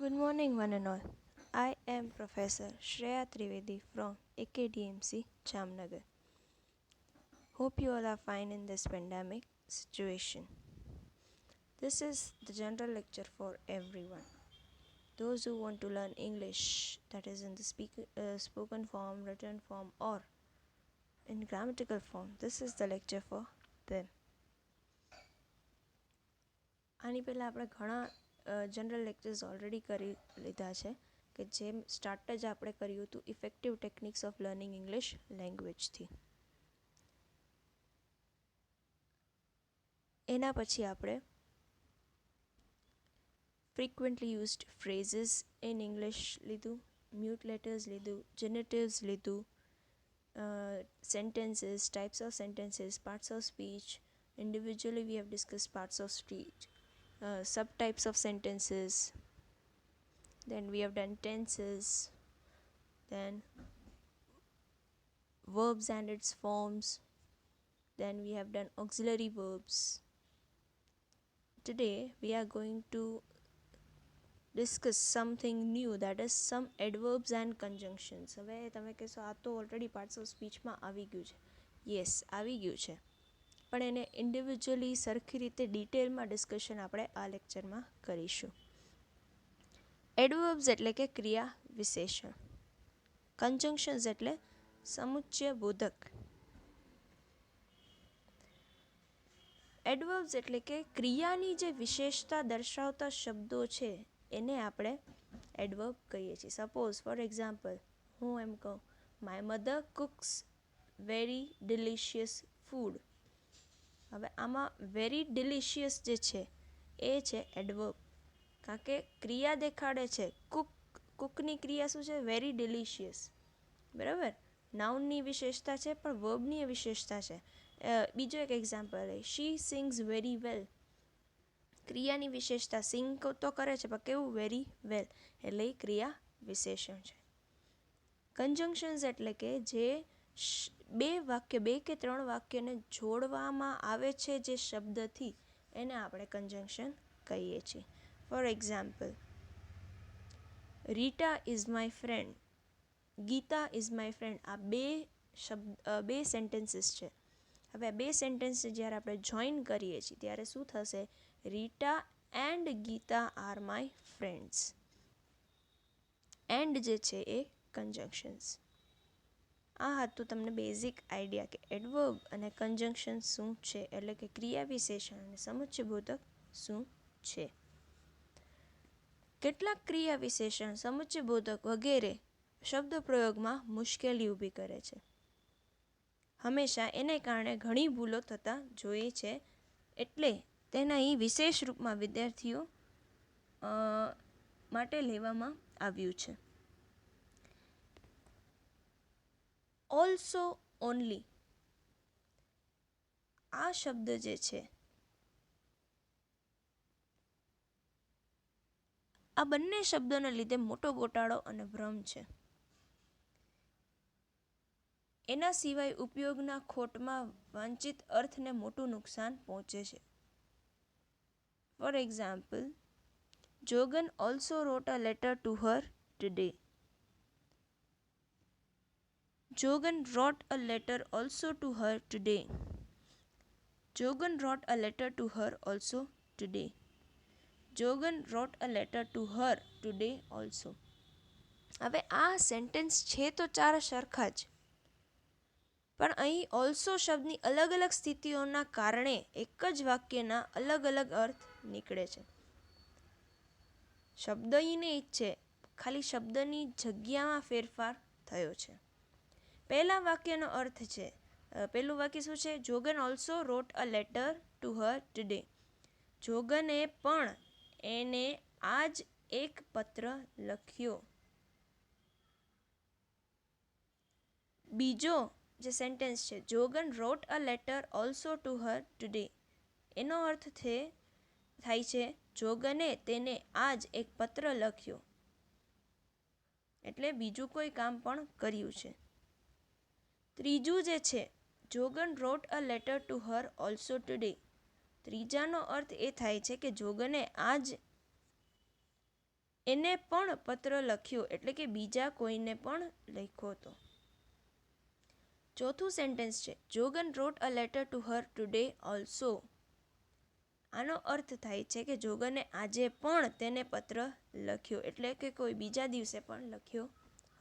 Good morning, one and all. I am Professor Shreya Trivedi from AKDMC Jamnagar. Hope you all are fine in this pandemic situation. This is the general lecture for everyone. Those who want to learn English, that is in the spoken form, written form, or in grammatical form, this is the lecture for them. આની પહેલાં આપણે ઘણા general lectures already કરી લીધા છે કે જે start જ આપણે કર્યું હતું effective techniques of learning English લેંગ્વેજથી. એના પછી આપણે frequently used phrases in English લીધું, મ્યુટ લેટર્સ લીધું, જેનેટિવ્સ લીધું, sentences, types of sentences, parts of speech. Individually we have discussed parts of speech, subtypes of sentences, then we have done tenses, then verbs and its forms, then we have done auxiliary verbs. Today we are going to discuss something new, that is some adverbs and conjunctions. હવે તમે કહેશો આ તો already parts of સ્પીચમાં આવી ગયું છે. Yes, આવી ગયું છે, પણ એને ઇન્ડિવિજ્યુઅલી સરખી રીતે ડિટેલમાં ડિસ્કશન આપણે આ લેક્ચરમાં કરીશું. એડવર્બ્સ એટલે કે ક્રિયા વિશેષણ, કન્જંક્શન્સ એટલે સમુચ્ચય બોધક. એડવર્બ્સ એટલે કે ક્રિયાની જે વિશેષતા દર્શાવતા શબ્દો છે એને આપણે એડવર્બ કહીએ છીએ. સપોઝ ફોર એક્ઝામ્પલ હું એમ કહું, my mother cooks very delicious food. હવે આમાં વેરી ડિલિશિયસ જે છે એ છે એડવર્બ, કારણ કે ક્રિયા દેખાડે છે. કુકની ક્રિયા શું છે? Very delicious. બરાબર, નાઉનની વિશેષતા છે પણ વર્બની વિશેષતા છે. બીજો એક એક્ઝામ્પલ લઈ, શી સિંગ્સ વેરી વેલ. ક્રિયાની વિશેષતા સિંગ તો કરે છે પણ કેવું? વેરી વેલ, એટલે એ ક્રિયા વિશેષણ છે. કન્જંક્શન્સ એટલે કે જે બે કે ત્રણ વાક્યને જોડવામાં આવે છે જે શબ્દથી, એને આપણે કન્જંક્શન કહીએ છીએ. For example, Rita is my friend, Gita is my friend. આ બે સેન્ટેન્સીસ છે. હવે આ બે સેન્ટેન્સ જ્યારે આપણે જોઈન કરીએ છીએ ત્યારે શું થશે? Rita and Gita are my friends. And જે છે એ કન્જંક્શન્સ. આ હતું તમને બેઝિક આઈડિયા કે એડવર્બ અને કન્જંક્શન શું છે, એટલે કે ક્રિયા વિશેષણ અને સમુચ્ચય બોધક શું છે. કેટલાક ક્રિયા વિશેષણ, સમુચ્ચય બોધક વગેરે શબ્દ પ્રયોગમાં મુશ્કેલી ઊભી કરે છે. હંમેશા એને કારણે ઘણી ભૂલો થતા જોઈએ છે, એટલે તેના અહીં વિશેષ રૂપમાં વિદ્યાર્થીઓ માટે લેવામાં આવ્યું છે. ઓલ્સો, ઓનલી, આ શબ્દ જે છે આ બંને શબ્દોને લીધે મોટો ગોટાળો અને ભ્રમ છે. એના સિવાય ઉપયોગના ખોટમાં વાંચિત અર્થને મોટું નુકસાન પહોંચે છે. For example, Jogan also wrote a letter to her today. Jogan wrote a letter also to her today. Jogan wrote a letter to her also today. Jogan wrote a letter to her today also. હવે આ સેન્ટેન્સ છે તો ચાર સરખા જ, પણ અહીં also શબ્દની અલગ અલગ સ્થિતિઓના કારણે એક જ વાક્યના અલગ અલગ અર્થ નીકળે છે. શબ્દ અહીં નહીં જ છે, ખાલી શબ્દની જગ્યામાં ફેરફાર થયો છે. પહેલા વાક્યનો અર્થ છે, પહેલું વાક્ય શું છે? Jogan also wrote a letter to her today. જોગને પણ એને આજ એક પત્ર લખ્યો. બીજો જે સેન્ટેન્સ છે, Jogan wrote a letter also to her today, એનો અર્થ થાય છે જોગને તેને આજ એક પત્ર લખ્યો, એટલે બીજું કોઈ કામ પણ કર્યું છે. ત્રીજું જે છે, Jogan wrote a letter to her also today, ત્રીજાનો અર્થ એ થાય છે કે જોગને આજ એને પણ પત્ર લખ્યો, એટલે કે બીજા કોઈને પણ લખ્યો હતો. ચોથું સેન્ટેન્સ છે Jogan wrote a letter to her today also. આનો અર્થ થાય છે કે જોગને આજે પણ તેને પત્ર લખ્યો, એટલે કે કોઈ બીજા દિવસે પણ લખ્યો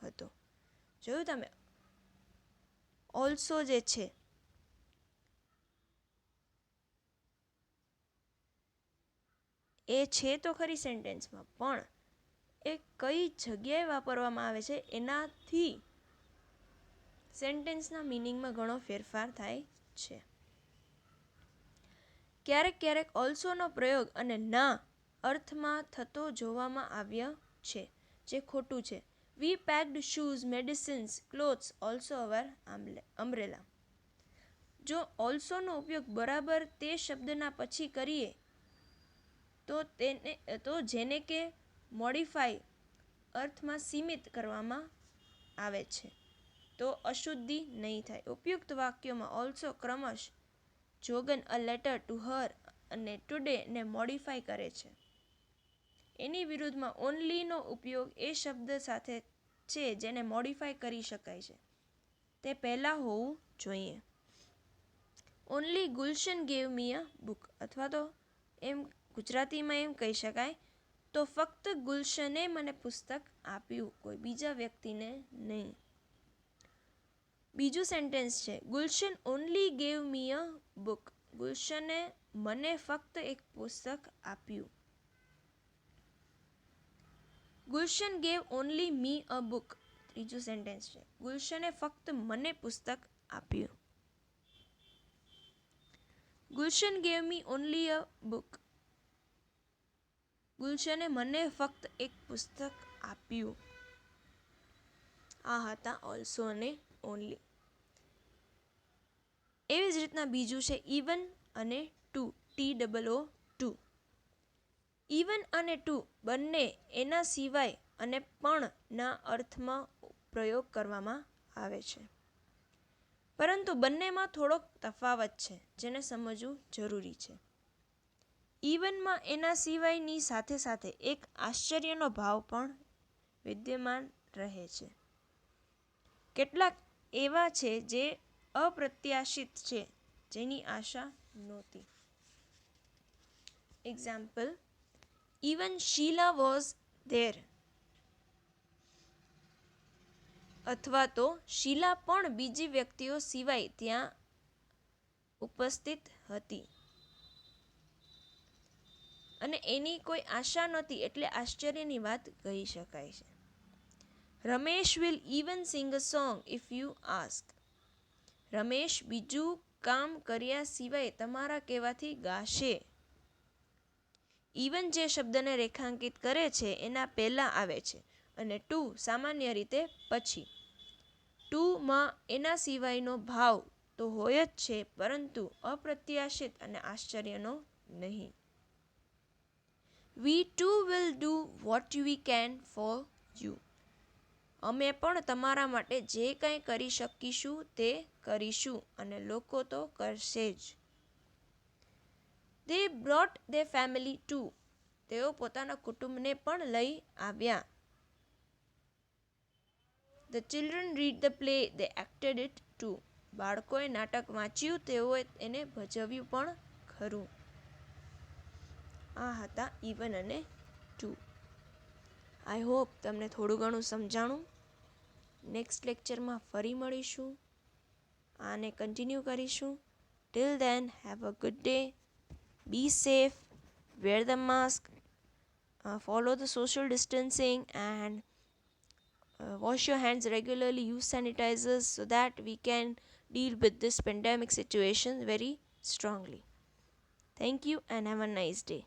હતો. જોયું તમે, ઓલ્સો જે છે એ છે તો ખરી સેન્ટેન્સમાં, પણ એ કઈ જગ્યાએ વાપરવામાં આવે છે એનાથી સેન્ટેન્સના મિનિંગમાં ઘણો ફેરફાર થાય છે. ક્યારેક ક્યારેક ઓલ્સોનો પ્રયોગ અને ના અર્થમાં થતો જોવામાં આવ્યો છે, જે ખોટું છે. We packed shoes, medicines, clothes, also our umbrella. જો ઓલ્સોનો ઉપયોગ બરાબર તે શબ્દના પછી કરીએ તો જેને કે મોડિફાઈ અર્થમાં સીમિત કરવામાં આવે છે તો અશુદ્ધિ નહીં થાય. ઉપયુક્ત વાક્યોમાં ઓલ્સો ક્રમશ જોગન અ લેટર ટુ હર અને ટુડે ને મોડિફાઈ કરે છે. એની વિરુદ્ધમાં ઓનલીનો ઉપયોગ એ શબ્દ સાથે છે જેને મોડિફાઈ કરી શકાય છે, તે પહેલાં હોવું જોઈએ. Only Gulshan gave me a book, અથવા તો એમ ગુજરાતીમાં એમ કહી શકાય તો ફક્ત ગુલશને મને પુસ્તક આપ્યું, કોઈ બીજા વ્યક્તિને નહીં. બીજું સેન્ટેન્સ છે Gulshan only gave me a book. ગુલશને મને ફક્ત એક પુસ્તક આપ્યું. Gulshan gave only me a book. ત્રીજું સેન્ટેન્સ છે ગુલશને ફક્ત મને પુસ્તક આપ્યું. Gulshan gave me only a book. ગુલશને મને ફક્ત એક પુસ્તક આપ્યું. આ હતા ઓલ્સો અને ઓનલી. એવી જ રીતના બીજું છે ઇવન અને ટુ, TOO. ઇવન અને ટુ બંને એના સિવાય અને પણ ના અર્થમાં પ્રયોગ કરવામાં આવે છે, પરંતુ બંનેમાં થોડોક તફાવત છે જેને સમજવું જરૂરી છે. ઇવનમાં એના સિવાયની સાથે સાથે એક આશ્ચર્યનો ભાવ પણ વિદ્યમાન રહે છે. કેટલાક એવા છે જે અપ્રત્યાશિત છે, જેની આશા નહોતી. Example, even Sheela was there. અથવા તો શીલા પણ બીજી વ્યક્તિઓ સિવાય ત્યાં ઉપસ્થિત હતી અને એની કોઈ આશા નહોતી, એટલે આશ્ચર્યની વાત કહી શકાય છે. Ramesh will even sing a song if you ask. Ramesh બીજું કામ કર્યા સિવાય તમારા કહેવાથી ગાશે. ઇવન જે શબ્દને રેખાંકિત કરે છે એના પહેલા આવે છે અને ટુ સામાન્ય રીતે પછી. ટુમાં એના સિવાયનો ભાવ તો હોય જ છે, પરંતુ અપ્રત્યાશિત અને આશ્ચર્યનો નહીં. We too will do what we can for you. અમે પણ તમારા માટે જે કંઈ કરી શકીશું તે કરીશું, અને લોકો તો કરશે જ. They brought their family too. તેઓ પોતાના કુટુંબને પણ લઈ આવ્યા. The children read the play, they acted it too. બાળકોએ નાટક વાંચ્યું, તેઓએ એને ભજવ્યું પણ ખરું. આ હતા ઇવન અને ટુ. આઈ હોપ તમને થોડું ઘણું સમજાણું. નેક્સ્ટ લેક્ચરમાં ફરી મળીશું, આને કન્ટિન્યુ કરીશું. Till then have a good day. Be safe, wear the mask, follow the social distancing, and wash your hands regularly, use sanitizers so that we can deal with this pandemic situation very strongly. Thank you and have a nice day.